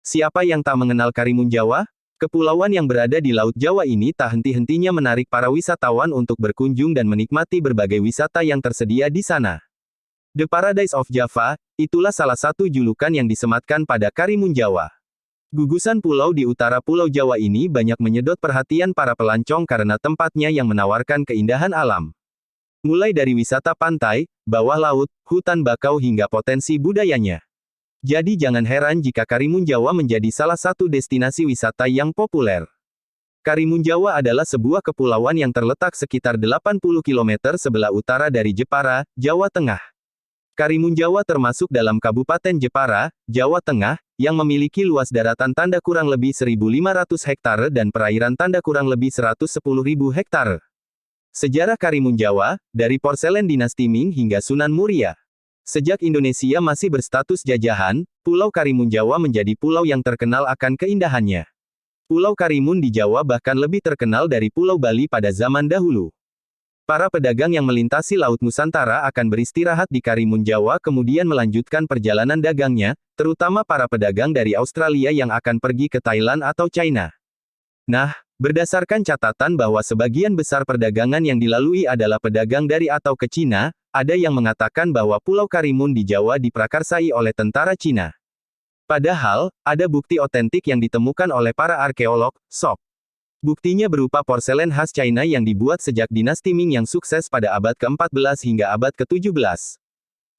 Siapa yang tak mengenal Karimun Jawa? Kepulauan yang berada di Laut Jawa ini tak henti-hentinya menarik para wisatawan untuk berkunjung dan menikmati berbagai wisata yang tersedia di sana. The Paradise of Java, itulah salah satu julukan yang disematkan pada Karimun Jawa. Gugusan pulau di utara Pulau Jawa ini banyak menyedot perhatian para pelancong karena tempatnya yang menawarkan keindahan alam. Mulai dari wisata pantai, bawah laut, hutan bakau hingga potensi budayanya. Jadi jangan heran jika Karimun Jawa menjadi salah satu destinasi wisata yang populer. Karimun Jawa adalah sebuah kepulauan yang terletak sekitar 80 km sebelah utara dari Jepara, Jawa Tengah. Karimun Jawa termasuk dalam Kabupaten Jepara, Jawa Tengah, yang memiliki luas daratan tanda kurang lebih 1.500 hektare dan perairan tanda kurang lebih 110.000 hektare. Sejarah Karimun Jawa, dari porselen dinasti Ming hingga Sunan Muria. Sejak Indonesia masih berstatus jajahan, Pulau Karimun Jawa menjadi pulau yang terkenal akan keindahannya. Pulau Karimun di Jawa bahkan lebih terkenal dari Pulau Bali pada zaman dahulu. Para pedagang yang melintasi Laut Nusantara akan beristirahat di Karimun Jawa kemudian melanjutkan perjalanan dagangnya, terutama para pedagang dari Australia yang akan pergi ke Thailand atau China. Nah, berdasarkan catatan bahwa sebagian besar perdagangan yang dilalui adalah pedagang dari atau ke Cina, ada yang mengatakan bahwa Pulau Karimun di Jawa diprakarsai oleh tentara Cina. Padahal, ada bukti otentik yang ditemukan oleh para arkeolog, SOP. Buktinya berupa porselen khas China yang dibuat sejak dinasti Ming yang sukses pada abad ke-14 hingga abad ke-17.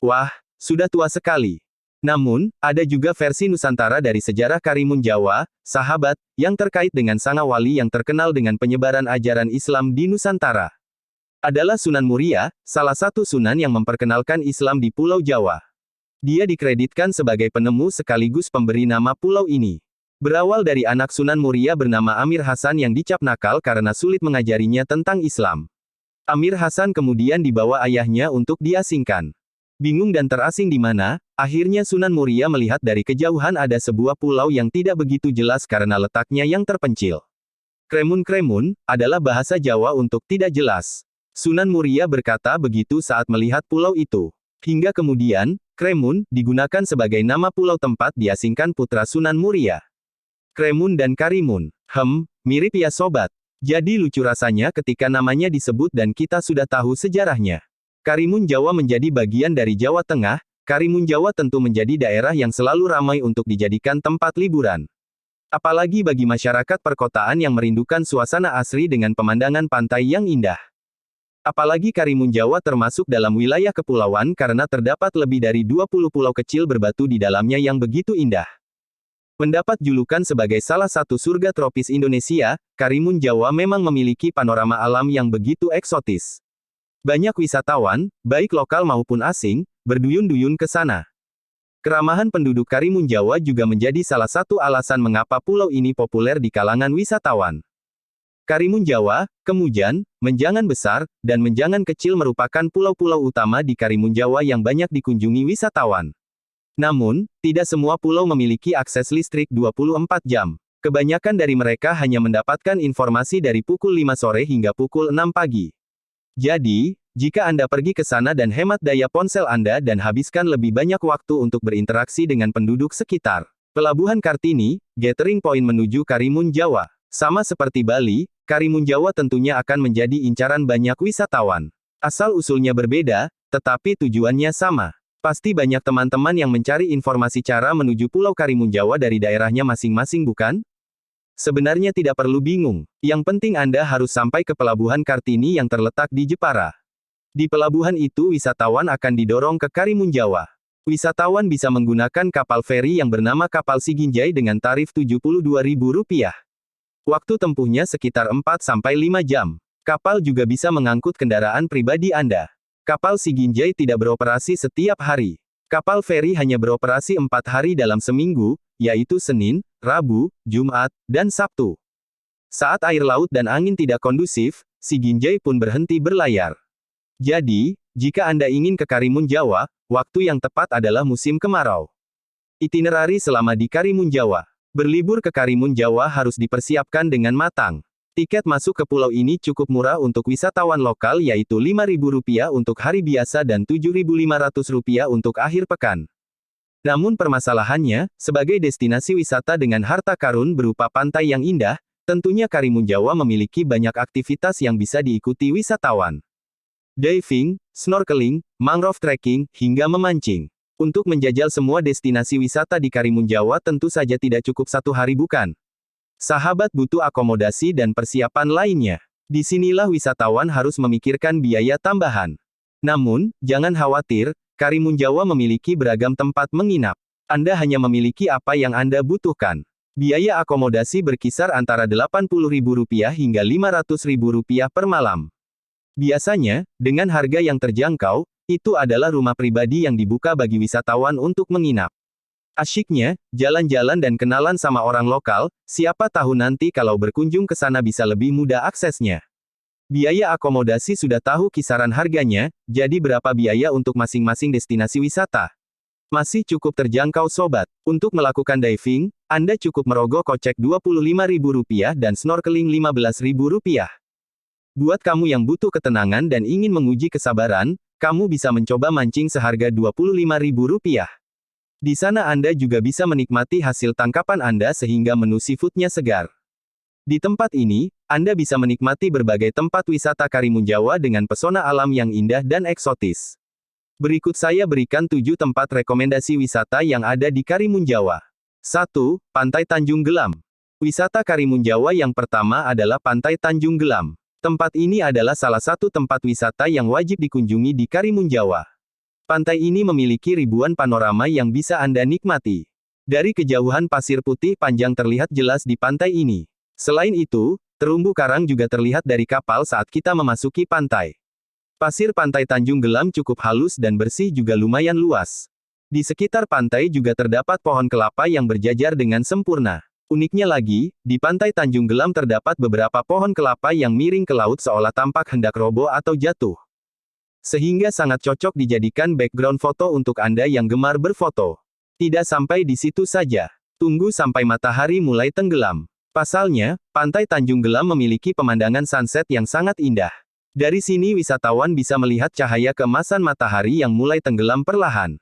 Wah, sudah tua sekali. Namun, ada juga versi Nusantara dari sejarah Karimun Jawa, sahabat, yang terkait dengan sang wali yang terkenal dengan penyebaran ajaran Islam di Nusantara. Adalah Sunan Muria, salah satu sunan yang memperkenalkan Islam di Pulau Jawa. Dia dikreditkan sebagai penemu sekaligus pemberi nama pulau ini. Berawal dari anak Sunan Muria bernama Amir Hasan yang dicap nakal karena sulit mengajarinya tentang Islam. Amir Hasan kemudian dibawa ayahnya untuk diasingkan. Bingung dan terasing di mana, akhirnya Sunan Muria melihat dari kejauhan ada sebuah pulau yang tidak begitu jelas karena letaknya yang terpencil. Kremun-kremun, adalah bahasa Jawa untuk tidak jelas. Sunan Muria berkata begitu saat melihat pulau itu. Hingga kemudian, Kremun, digunakan sebagai nama pulau tempat diasingkan putra Sunan Muria. Kremun dan Karimun. Mirip ya sobat. Jadi lucu rasanya ketika namanya disebut dan kita sudah tahu sejarahnya. Karimun Jawa menjadi bagian dari Jawa Tengah, Karimun Jawa tentu menjadi daerah yang selalu ramai untuk dijadikan tempat liburan. Apalagi bagi masyarakat perkotaan yang merindukan suasana asri dengan pemandangan pantai yang indah. Apalagi Karimun Jawa termasuk dalam wilayah kepulauan karena terdapat lebih dari 20 pulau kecil berbatu di dalamnya yang begitu indah. Mendapat julukan sebagai salah satu surga tropis Indonesia, Karimun Jawa memang memiliki panorama alam yang begitu eksotis. Banyak wisatawan, baik lokal maupun asing, berduyun-duyun ke sana. Keramahan penduduk Karimun Jawa juga menjadi salah satu alasan mengapa pulau ini populer di kalangan wisatawan. Karimun Jawa, Kemujan, Menjangan Besar, dan Menjangan Kecil merupakan pulau-pulau utama di Karimun Jawa yang banyak dikunjungi wisatawan. Namun, tidak semua pulau memiliki akses listrik 24 jam. Kebanyakan dari mereka hanya mendapatkan informasi dari pukul 5 sore hingga pukul 6 pagi. Jadi, jika Anda pergi ke sana dan hemat daya ponsel Anda dan habiskan lebih banyak waktu untuk berinteraksi dengan penduduk sekitar. Pelabuhan Kartini, gathering point menuju Karimun Jawa. Sama seperti Bali, Karimun Jawa tentunya akan menjadi incaran banyak wisatawan. Asal-usulnya berbeda, tetapi tujuannya sama. Pasti banyak teman-teman yang mencari informasi cara menuju Pulau Karimun Jawa dari daerahnya masing-masing bukan? Sebenarnya tidak perlu bingung. Yang penting Anda harus sampai ke Pelabuhan Kartini yang terletak di Jepara. Di pelabuhan itu wisatawan akan didorong ke Karimun Jawa. Wisatawan bisa menggunakan kapal feri yang bernama kapal Siginjai dengan tarif Rp72.000. Waktu tempuhnya sekitar 4-5 jam. Kapal juga bisa mengangkut kendaraan pribadi Anda. Kapal Siginjai tidak beroperasi setiap hari. Kapal feri hanya beroperasi 4 hari dalam seminggu, yaitu Senin, Rabu, Jumat, dan Sabtu. Saat air laut dan angin tidak kondusif, Siginjai pun berhenti berlayar. Jadi, jika Anda ingin ke Karimun Jawa, waktu yang tepat adalah musim kemarau. Itinerari selama di Karimun Jawa. Berlibur ke Karimun Jawa harus dipersiapkan dengan matang. Tiket masuk ke pulau ini cukup murah untuk wisatawan lokal yaitu Rp5.000 untuk hari biasa dan Rp7.500 untuk akhir pekan. Namun permasalahannya, sebagai destinasi wisata dengan harta karun berupa pantai yang indah, tentunya Karimun Jawa memiliki banyak aktivitas yang bisa diikuti wisatawan. Diving, snorkeling, mangrove trekking, hingga memancing. Untuk menjajal semua destinasi wisata di Karimun Jawa tentu saja tidak cukup 1 hari bukan? Sahabat butuh akomodasi dan persiapan lainnya. Disinilah wisatawan harus memikirkan biaya tambahan. Namun, jangan khawatir, Karimun Jawa memiliki beragam tempat menginap. Anda hanya memiliki apa yang Anda butuhkan. Biaya akomodasi berkisar antara Rp80.000 hingga Rp500.000 per malam. Biasanya, dengan harga yang terjangkau, itu adalah rumah pribadi yang dibuka bagi wisatawan untuk menginap. Asyiknya, jalan-jalan dan kenalan sama orang lokal, siapa tahu nanti kalau berkunjung ke sana bisa lebih mudah aksesnya. Biaya akomodasi sudah tahu kisaran harganya, jadi berapa biaya untuk masing-masing destinasi wisata? Masih cukup terjangkau sobat. Untuk melakukan diving, Anda cukup merogoh kocek Rp25.000 dan snorkeling Rp15.000. Buat kamu yang butuh ketenangan dan ingin menguji kesabaran, kamu bisa mencoba mancing seharga Rp25.000. Di sana Anda juga bisa menikmati hasil tangkapan Anda sehingga menu seafoodnya segar. Di tempat ini, Anda bisa menikmati berbagai tempat wisata Karimun Jawa dengan pesona alam yang indah dan eksotis. Berikut saya berikan 7 tempat rekomendasi wisata yang ada di Karimun Jawa. 1. Pantai Tanjung Gelam. Wisata Karimun Jawa yang pertama adalah Pantai Tanjung Gelam. Tempat ini adalah salah satu tempat wisata yang wajib dikunjungi di Karimun Jawa. Pantai ini memiliki ribuan panorama yang bisa Anda nikmati. Dari kejauhan pasir putih panjang terlihat jelas di pantai ini. Selain itu, terumbu karang juga terlihat dari kapal saat kita memasuki pantai. Pasir pantai Tanjung Gelam cukup halus dan bersih juga lumayan luas. Di sekitar pantai juga terdapat pohon kelapa yang berjajar dengan sempurna. Uniknya lagi, di pantai Tanjung Gelam terdapat beberapa pohon kelapa yang miring ke laut seolah tampak hendak roboh atau jatuh. Sehingga sangat cocok dijadikan background foto untuk Anda yang gemar berfoto. Tidak sampai di situ saja. Tunggu sampai matahari mulai tenggelam. Pasalnya, Pantai Tanjung Gelam memiliki pemandangan sunset yang sangat indah. Dari sini wisatawan bisa melihat cahaya keemasan matahari yang mulai tenggelam perlahan.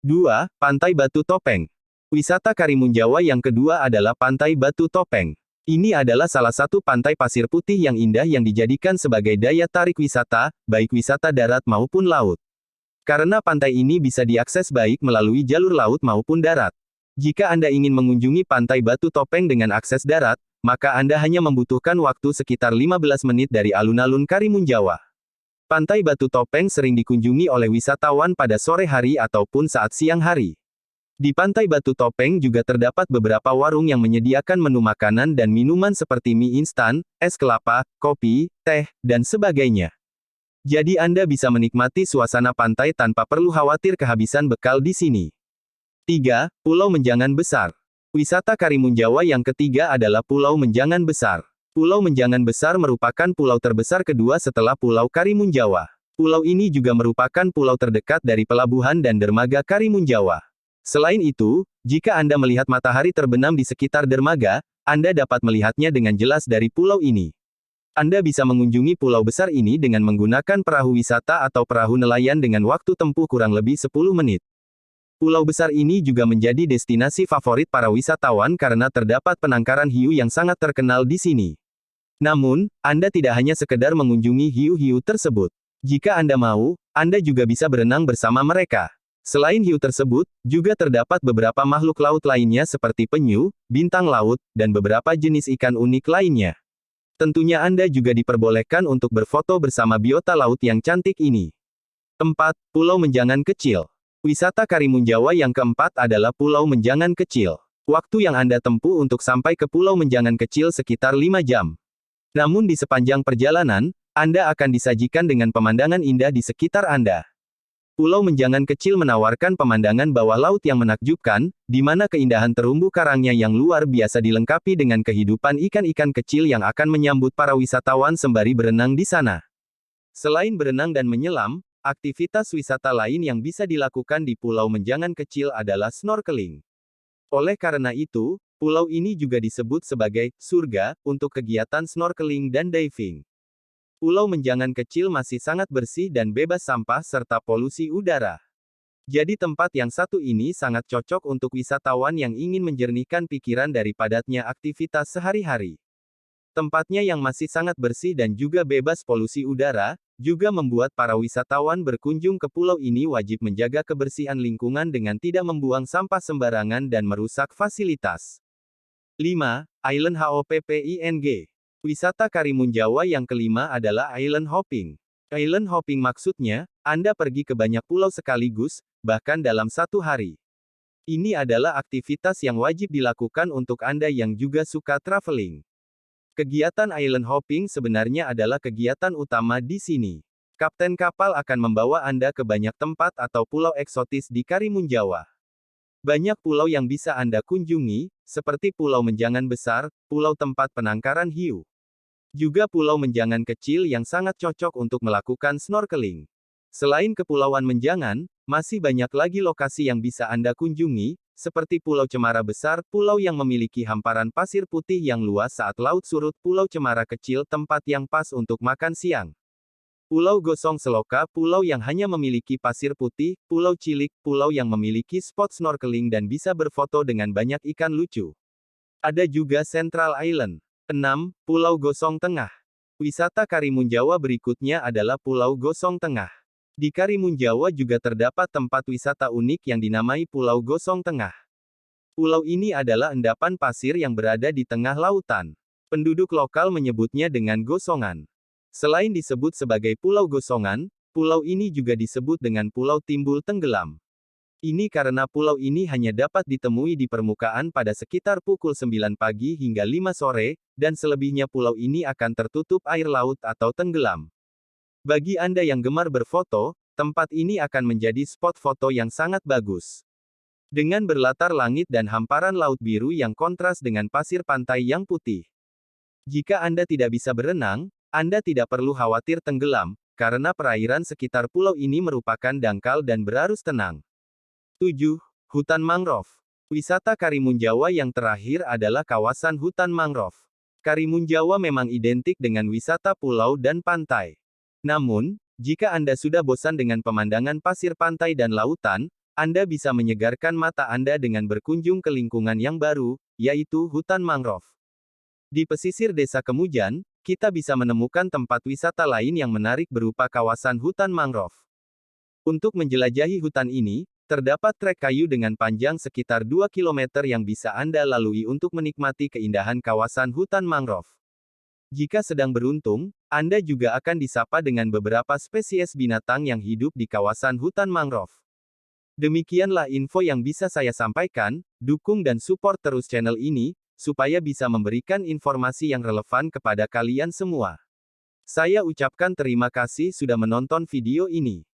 2. Pantai Batu Topeng. Wisata Karimun Jawa yang kedua adalah Pantai Batu Topeng. Ini adalah salah satu pantai pasir putih yang indah yang dijadikan sebagai daya tarik wisata, baik wisata darat maupun laut. Karena pantai ini bisa diakses baik melalui jalur laut maupun darat. Jika Anda ingin mengunjungi Pantai Batu Topeng dengan akses darat, maka Anda hanya membutuhkan waktu sekitar 15 menit dari alun-alun Karimun Jawa. Pantai Batu Topeng sering dikunjungi oleh wisatawan pada sore hari ataupun saat siang hari. Di Pantai Batu Topeng juga terdapat beberapa warung yang menyediakan menu makanan dan minuman seperti mie instan, es kelapa, kopi, teh, dan sebagainya. Jadi Anda bisa menikmati suasana pantai tanpa perlu khawatir kehabisan bekal di sini. 3. Pulau Menjangan Besar. Wisata Karimun Jawa yang ketiga adalah Pulau Menjangan Besar. Pulau Menjangan Besar merupakan pulau terbesar kedua setelah Pulau Karimun Jawa. Pulau ini juga merupakan pulau terdekat dari pelabuhan dan dermaga Karimun Jawa. Selain itu, jika Anda melihat matahari terbenam di sekitar dermaga, Anda dapat melihatnya dengan jelas dari pulau ini. Anda bisa mengunjungi pulau besar ini dengan menggunakan perahu wisata atau perahu nelayan dengan waktu tempuh kurang lebih 10 menit. Pulau besar ini juga menjadi destinasi favorit para wisatawan karena terdapat penangkaran hiu yang sangat terkenal di sini. Namun, Anda tidak hanya sekedar mengunjungi hiu-hiu tersebut. Jika Anda mau, Anda juga bisa berenang bersama mereka. Selain hiu tersebut, juga terdapat beberapa makhluk laut lainnya seperti penyu, bintang laut, dan beberapa jenis ikan unik lainnya. Tentunya Anda juga diperbolehkan untuk berfoto bersama biota laut yang cantik ini. 4. Pulau Menjangan Kecil. Wisata Karimun Jawa yang keempat adalah Pulau Menjangan Kecil. Waktu yang Anda tempuh untuk sampai ke Pulau Menjangan Kecil sekitar 5 jam. Namun di sepanjang perjalanan, Anda akan disajikan dengan pemandangan indah di sekitar Anda. Pulau Menjangan Kecil menawarkan pemandangan bawah laut yang menakjubkan, di mana keindahan terumbu karangnya yang luar biasa dilengkapi dengan kehidupan ikan-ikan kecil yang akan menyambut para wisatawan sembari berenang di sana. Selain berenang dan menyelam, aktivitas wisata lain yang bisa dilakukan di Pulau Menjangan Kecil adalah snorkeling. Oleh karena itu, pulau ini juga disebut sebagai surga untuk kegiatan snorkeling dan diving. Pulau Menjangan Kecil masih sangat bersih dan bebas sampah serta polusi udara. Jadi tempat yang satu ini sangat cocok untuk wisatawan yang ingin menjernihkan pikiran dari padatnya aktivitas sehari-hari. Tempatnya yang masih sangat bersih dan juga bebas polusi udara, juga membuat para wisatawan berkunjung ke pulau ini wajib menjaga kebersihan lingkungan dengan tidak membuang sampah sembarangan dan merusak fasilitas. 5. Island Hopping. Wisata Karimun Jawa yang kelima adalah island hopping. Island hopping maksudnya, Anda pergi ke banyak pulau sekaligus, bahkan dalam satu hari. Ini adalah aktivitas yang wajib dilakukan untuk Anda yang juga suka traveling. Kegiatan island hopping sebenarnya adalah kegiatan utama di sini. Kapten kapal akan membawa Anda ke banyak tempat atau pulau eksotis di Karimun Jawa. Banyak pulau yang bisa Anda kunjungi, seperti Pulau Menjangan Besar, pulau tempat penangkaran hiu. Juga pulau Menjangan kecil yang sangat cocok untuk melakukan snorkeling. Selain Kepulauan Menjangan, masih banyak lagi lokasi yang bisa Anda kunjungi, seperti Pulau Cemara Besar, pulau yang memiliki hamparan pasir putih yang luas saat laut surut, Pulau Cemara Kecil, tempat yang pas untuk makan siang. Pulau Gosong Seloka, pulau yang hanya memiliki pasir putih, Pulau Cilik, pulau yang memiliki spot snorkeling dan bisa berfoto dengan banyak ikan lucu. Ada juga Central Island. 6. Pulau Gosong Tengah. Wisata Karimun Jawa berikutnya adalah Pulau Gosong Tengah. Di Karimun Jawa juga terdapat tempat wisata unik yang dinamai Pulau Gosong Tengah. Pulau ini adalah endapan pasir yang berada di tengah lautan. Penduduk lokal menyebutnya dengan gosongan. Selain disebut sebagai Pulau Gosongan, pulau ini juga disebut dengan Pulau Timbul Tenggelam. Ini karena pulau ini hanya dapat ditemui di permukaan pada sekitar pukul 9 pagi hingga 5 sore, dan selebihnya pulau ini akan tertutup air laut atau tenggelam. Bagi Anda yang gemar berfoto, tempat ini akan menjadi spot foto yang sangat bagus. Dengan berlatar langit dan hamparan laut biru yang kontras dengan pasir pantai yang putih. Jika Anda tidak bisa berenang, Anda tidak perlu khawatir tenggelam, karena perairan sekitar pulau ini merupakan dangkal dan berarus tenang. 7. Hutan Mangrove. Wisata Karimun Jawa yang terakhir adalah kawasan hutan mangrove. Karimun Jawa memang identik dengan wisata pulau dan pantai. Namun, jika Anda sudah bosan dengan pemandangan pasir pantai dan lautan, Anda bisa menyegarkan mata Anda dengan berkunjung ke lingkungan yang baru, yaitu hutan mangrove. Di pesisir Desa Kemujan, kita bisa menemukan tempat wisata lain yang menarik berupa kawasan hutan mangrove. Untuk menjelajahi hutan ini, terdapat trek kayu dengan panjang sekitar 2 km yang bisa Anda lalui untuk menikmati keindahan kawasan hutan mangrove. Jika sedang beruntung, Anda juga akan disapa dengan beberapa spesies binatang yang hidup di kawasan hutan mangrove. Demikianlah info yang bisa saya sampaikan, dukung dan support terus channel ini, supaya bisa memberikan informasi yang relevan kepada kalian semua. Saya ucapkan terima kasih sudah menonton video ini.